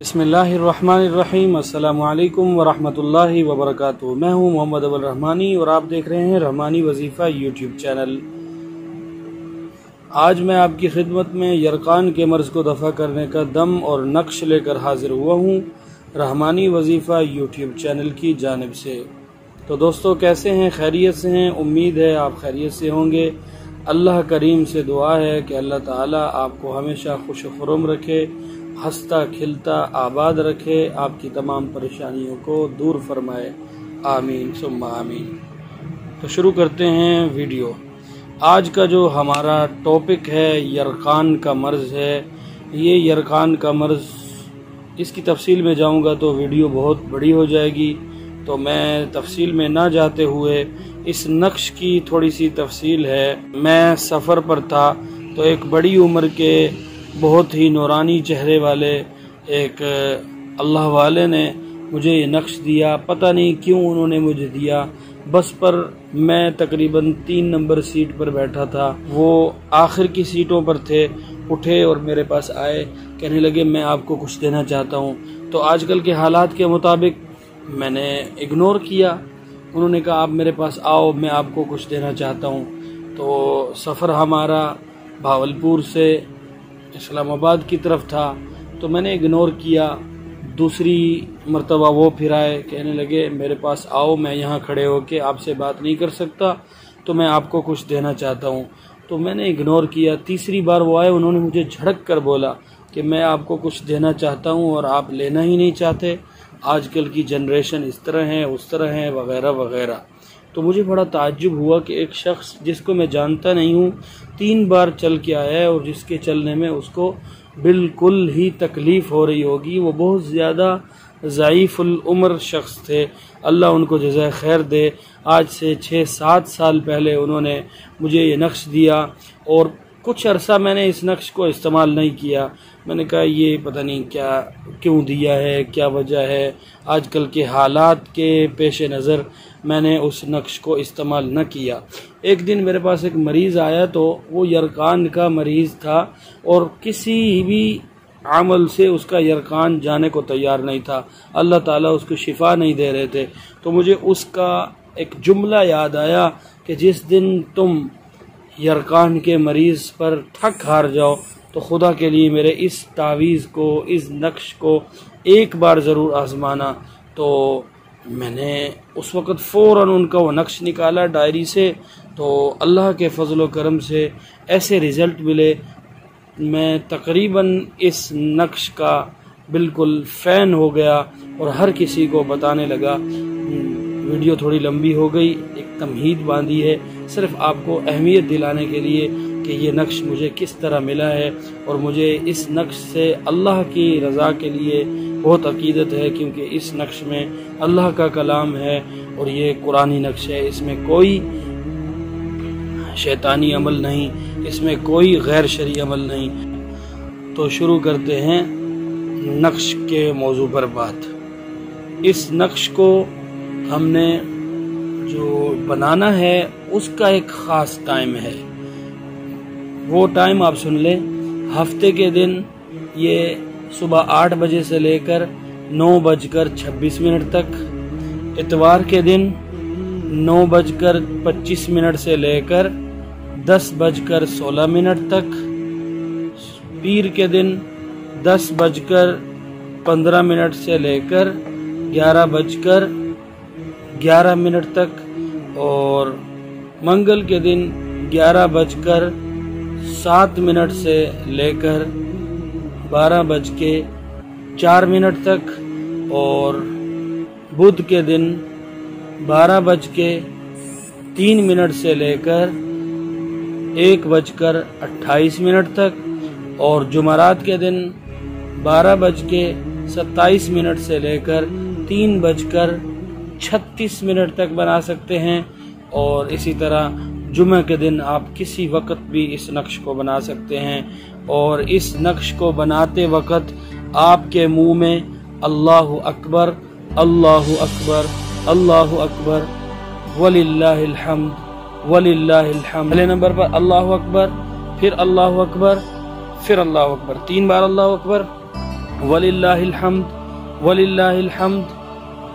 बिस्मिल्लाहिर्रहमानिर्रहीम। अस्सलामु अलैकुम वरहमतुल्लाहि वबरकातुहू। मैं हूं मोहम्मद अव्वल रहमानी और आप देख रहे हैं रहमानी वजीफ़ा यूट्यूब चैनल। आज मैं आपकी खिदमत में यरकान के मर्ज़ को दफ़ा करने का दम और नक्श लेकर हाजिर हुआ हूं रहमानी वजीफ़ा यूट्यूब चैनल की जानिब से। तो दोस्तों, कैसे हैं? खैरियत से हैं? उम्मीद है आप खैरियत से होंगे। अल्लाह करीम से दुआ है कि अल्लाह ताला आपको हमेशा खुश खुर्रम रखे, हंसता खिलता आबाद रखे, आपकी तमाम परेशानियों को दूर फरमाए। आमीन सुम्मा आमीन। तो शुरू करते हैं वीडियो। आज का जो हमारा टॉपिक है यरकान का मर्ज़ है। ये यरकान का मर्ज़, इसकी तफसील में जाऊंगा तो वीडियो बहुत बड़ी हो जाएगी, तो मैं तफसील में ना जाते हुए इस नक्श की थोड़ी सी तफसील है। मैं सफ़र पर था तो एक बड़ी उम्र के बहुत ही नूरानी चेहरे वाले एक अल्लाह वाले ने मुझे ये नक्श दिया। पता नहीं क्यों उन्होंने मुझे दिया। बस पर मैं तकरीबन 3 नंबर सीट पर बैठा था, वो आखिर की सीटों पर थे। उठे और मेरे पास आए, कहने लगे मैं आपको कुछ देना चाहता हूँ। तो आजकल के हालात के मुताबिक मैंने इग्नोर किया। उन्होंने कहा आप मेरे पास आओ, मैं आपको कुछ देना चाहता हूँ। तो सफ़र हमारा भावलपुर से इस्लामाबाद की तरफ था, तो मैंने इग्नोर किया। दूसरी मर्तबा वो फिर आए, कहने लगे मेरे पास आओ, मैं यहाँ खड़े होके आपसे बात नहीं कर सकता, तो मैं आपको कुछ देना चाहता हूँ। तो मैंने इग्नोर किया। तीसरी बार वो आए, उन्होंने मुझे झड़क कर बोला कि मैं आपको कुछ देना चाहता हूँ और आप लेना ही नहीं चाहते। आजकल की जनरेशन इस तरह है, उस तरह है, वगैरह वगैरह। तो मुझे बड़ा ताज्जुब हुआ कि एक शख्स जिसको मैं जानता नहीं हूँ 3 बार चल के आया है और जिसके चलने में उसको बिल्कुल ही तकलीफ़ हो रही होगी। वो बहुत ज़्यादा ज़ईफ़ुल उम्र शख्स थे, अल्लाह उनको जज़ाए खैर दे। आज से 6-7 साल पहले उन्होंने मुझे ये नक्श दिया और कुछ अरसा मैंने इस नक्श को इस्तेमाल नहीं किया। मैंने कहा ये पता नहीं क्या क्यों दिया है, क्या वजह है। आजकल के हालात के पेश नज़र मैंने उस नक्श को इस्तेमाल न किया। एक दिन मेरे पास एक मरीज़ आया, तो वो यरकान का मरीज़ था और किसी भी अमल से उसका यरकान जाने को तैयार नहीं था। अल्लाह ताला उसको शिफा नहीं दे रहे थे। तो मुझे उसका एक जुमला याद आया कि जिस दिन तुम यरकान के मरीज़ पर ठक हार जाओ तो खुदा के लिए मेरे इस तावीज़ को, इस नक्श को एक बार ज़रूर आज़माना। तो मैंने उस वक़्त फ़ौरन उनका वो नक्श निकाला डायरी से। तो अल्लाह के फजल व करम से ऐसे रिज़ल्ट मिले। मैं तकरीबन इस नक्श का बिल्कुल फ़ैन हो गया और हर किसी को बताने लगा। वीडियो थोड़ी लंबी हो गई, एक तमहीद बांधी है सिर्फ आपको अहमियत दिलाने के लिए कि ये नक्श मुझे किस तरह मिला है। और मुझे इस नक्श से अल्लाह की रज़ा के लिए बहुत अकीदत है, क्योंकि इस नक्श में अल्लाह का कलाम है और ये कुरानी नक्श है। इसमें कोई शैतानी अमल नहीं, इसमें कोई गैर शरई अमल नहीं। तो शुरू करते हैं नक्श के मौजू पर बात। इस नक्श को हमने जो बनाना है उसका एक ख़ास टाइम है। वो टाइम आप सुन लें। हफ्ते के दिन ये सुबह 8 बजे से लेकर 9:26 तक, इतवार के दिन 9:25 से लेकर 10:16 तक, पीर के दिन 10:15 से लेकर 11:11 तक, और मंगल के दिन 11:07 से लेकर 12:04 तक, और बुध के दिन 12:03 से लेकर 1:28 तक, और जुमरात के दिन 12:27 से लेकर 3:36 तक बना सकते हैं। और इसी तरह जुमे के दिन आप किसी वक़्त भी इस नक्श को बना सकते हैं। और इस नक्श को बनाते वक़्त आपके मुंह में अल्लाहु अकबर, अल्लाहु अकबर, अल्लाहु अकबर, वलिल्लाहिल हम्द, वलिल्लाहिल हम्द। पहले नंबर पर अल्लाहु अकबर, फिर अल्लाहु अकबर, फिर अल्लाहु अकबर, 3 बार अल्लाहु अकबर, वलिल्लाहिल हम्द, वलिल्लाहिल हम्द,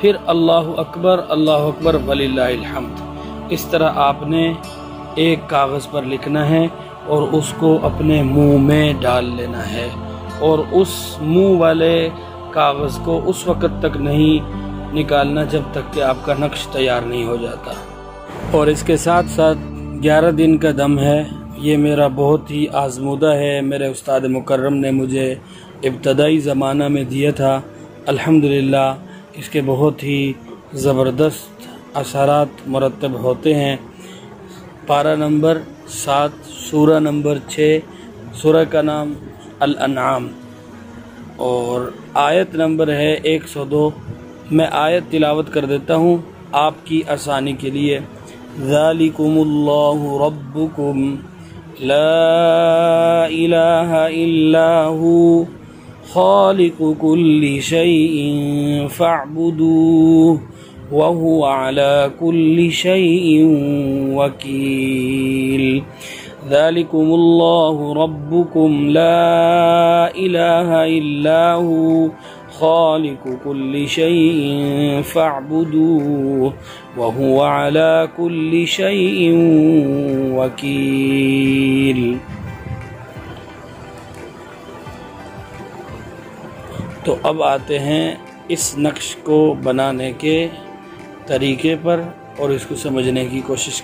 फिर अल्लाहु अकबर वलिल्लाहिल हम्द। इस तरह आपने एक कागज़ पर लिखना है और उसको अपने मुंह में डाल लेना है, और उस मुंह वाले कागज़ को उस वक़्त तक नहीं निकालना जब तक कि आपका नक्श तैयार नहीं हो जाता। और इसके साथ साथ 11 दिन का दम है। ये मेरा बहुत ही आज़मूदा है, मेरे उस्ताद मुकर्रम ने मुझे इब्तदाई ज़माना में दिया था। अल्हम्दुलिल्लाह इसके बहुत ही ज़बरदस्त असरात मुरतब होते हैं। पारा नंबर 7, सूरा नंबर 6, सूरा का नाम अल-अनआम, और आयत नंबर है 102। मैं आयत तिलावत कर देता हूँ आपकी आसानी के लिए। ज़ालिकुमुल्लाहु रब्बुकुम ला इलाहा इल्ला हु खालिकु कुल्ली शैइन फ़अबुदूहु व हुवा अला कुल्ली शैइन वकील। ज़ालिकुमुल्लाहु रब्बुकुम ला इलाहा इल्ला हु खालिकु कुल्ली शैइन फ़अबुदूहु व हुवा अला कुल्ली शैइन वकील। तो अब आते हैं इस नक्श को बनाने के तरीके पर, और इसको समझने की कोशिश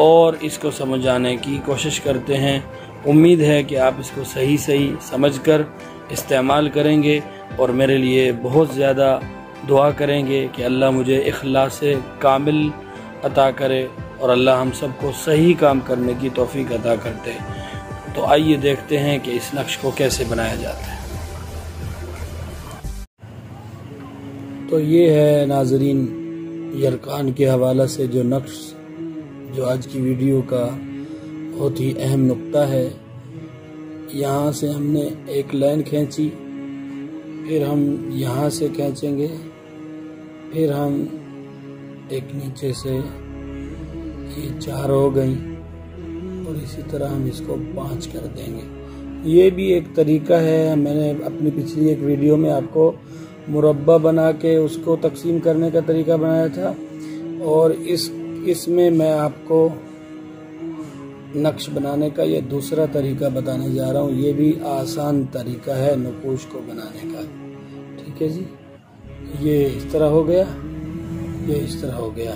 और इसको समझाने की कोशिश करते हैं। उम्मीद है कि आप इसको सही समझकर इस्तेमाल करेंगे और मेरे लिए बहुत ज़्यादा दुआ करेंगे कि अल्लाह मुझे इखलास कामिल अता करे और अल्लाह हम सबको सही काम करने की तौफीक अता करते। तो आइए देखते हैं कि इस नक्श को कैसे बनाया जाता है। तो ये है नाज़रीन यरकान के हवाला से जो नक्श, जो आज की वीडियो का बहुत ही अहम नुक्ता है। यहाँ से हमने एक लाइन खींची, फिर हम यहाँ से खींचेंगे, फिर हम एक नीचे से, ये 4 हो गई, और इसी तरह हम इसको 5 कर देंगे। ये भी एक तरीका है। मैंने अपनी पिछली एक वीडियो में आपको मुरब्बा बना के उसको तकसीम करने का तरीका बनाया था, और इसमें मैं आपको नक्श बनाने का ये दूसरा तरीका बताने जा रहा हूँ। ये भी आसान तरीका है नक़ूश को बनाने का। ठीक है जी, ये इस तरह हो गया, ये इस तरह हो गया,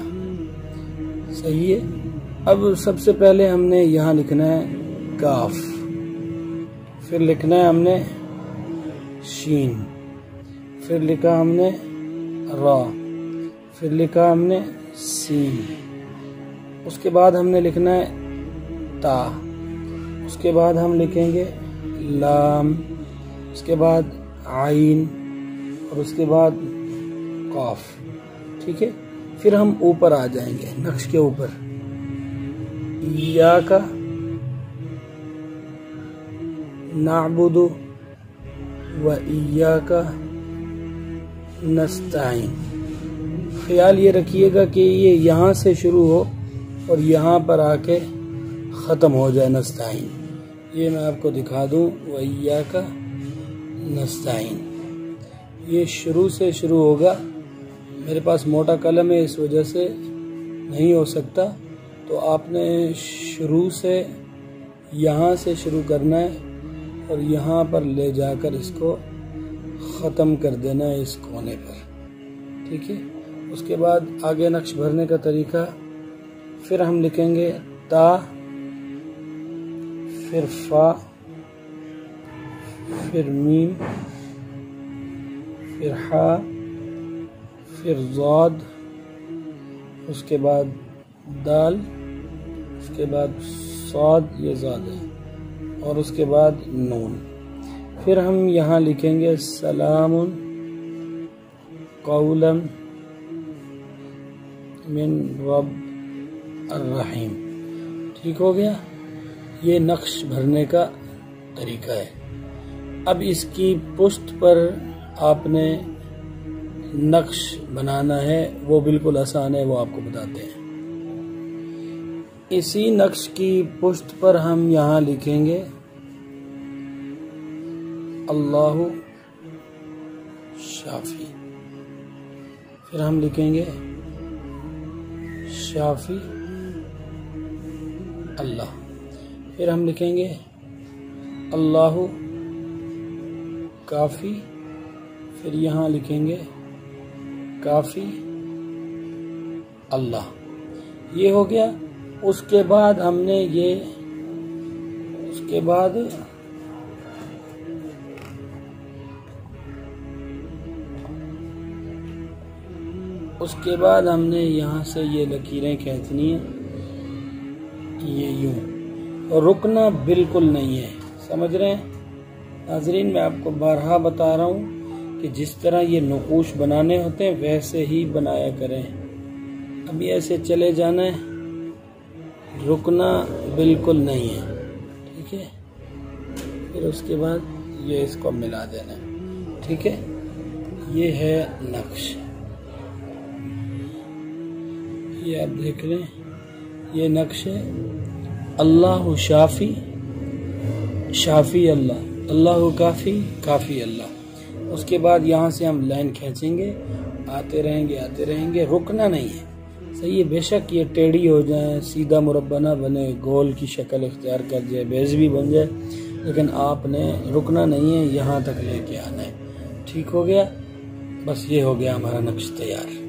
सही है। अब सबसे पहले हमने यहाँ लिखना है काफ, फिर लिखना है हमने शीन, फिर लिखा हमने रा, फिर लिखा हमने सीन, उसके बाद हमने लिखना है ता, उसके बाद हम लिखेंगे लाम, उसके बाद आइन, और उसके बाद काफ। ठीक है, फिर हम ऊपर आ जाएंगे नक्श के ऊपर। इय्याका नअबुदु व इय्याका नस्तईन। ख्याल ये रखिएगा कि ये यहाँ से शुरू हो और यहाँ पर आके ख़त्म हो जाए नस्तईन। ये मैं आपको दिखा दूँ, व इय्याका नस्तईन, ये शुरू से शुरू होगा। मेरे पास मोटा कलम है, इस वजह से नहीं हो सकता, तो आपने शुरू से यहाँ से शुरू करना है और यहाँ पर ले जाकर इसको ख़त्म कर देना है इस कोने पर। ठीक है, उसके बाद आगे नक्श भरने का तरीका। फिर हम लिखेंगे ता, फिर फा, फिर मीम, फिर हा, फिर ज़ाद, उसके बाद दाल, उसके बाद साद, ये ज़ाद है, और उसके बाद नून। फिर हम यहाँ लिखेंगे सलामुन कौलन मिन रब अर्रहीम। ठीक हो गया, ये नक्श भरने का तरीका है। अब इसकी पुष्ट पर आपने नक्श बनाना है, वो बिल्कुल आसान है, वो आपको बताते हैं। इसी नक्श की पुष्ट पर हम यहाँ लिखेंगे अल्लाहु شافی، پھر ہم لکھیں گے شافی اللہ، پھر ہم لکھیں گے اللہ کافی، پھر یہاں لکھیں گے کافی اللہ۔ یہ ہو گیا۔ اس کے بعد ہم نے ہم نے یہاں سے یہ لکیریں کھینچنی ہیں، یہ یوں، اور رکنا بالکل نہیں ہے، سمجھ رہے ہیں ناظرین؟ میں آپ کو بارہا بتا رہا ہوں کہ جس طرح یہ نقوش بنانے ہوتے ہیں ویسے ہی بنایا کریں۔ ابھی ایسے چلے جانا ہے، رکنا بالکل نہیں ہے، ٹھیک ہے؟ پھر اس کے بعد یہ اس کو ملا دینا ہے، ٹھیک ہے؟ یہ ہے نقش، یہ آپ دیکھ لیں، یہ نقش ہے اللہ شافی، شافی اللہ، اللہ کافی، کافی اللہ۔ اس کے بعد یہاں سے ہم لائن کھینچیں گے، آتے رہیں گے، رکنا نہیں ہے، صحیح ہے؟ بے شک یہ ٹیڑھی ہو جائیں، سیدھا مربع نہ بنے، گول کی شکل اختیار کر جائے، بیز بھی بن جائے، لیکن آپ نے رکنا نہیں ہے، یہاں تک لے کے آنا ہے، ٹھیک ہو گیا؟ بس یہ ہو گیا ہمارا نقش تیار۔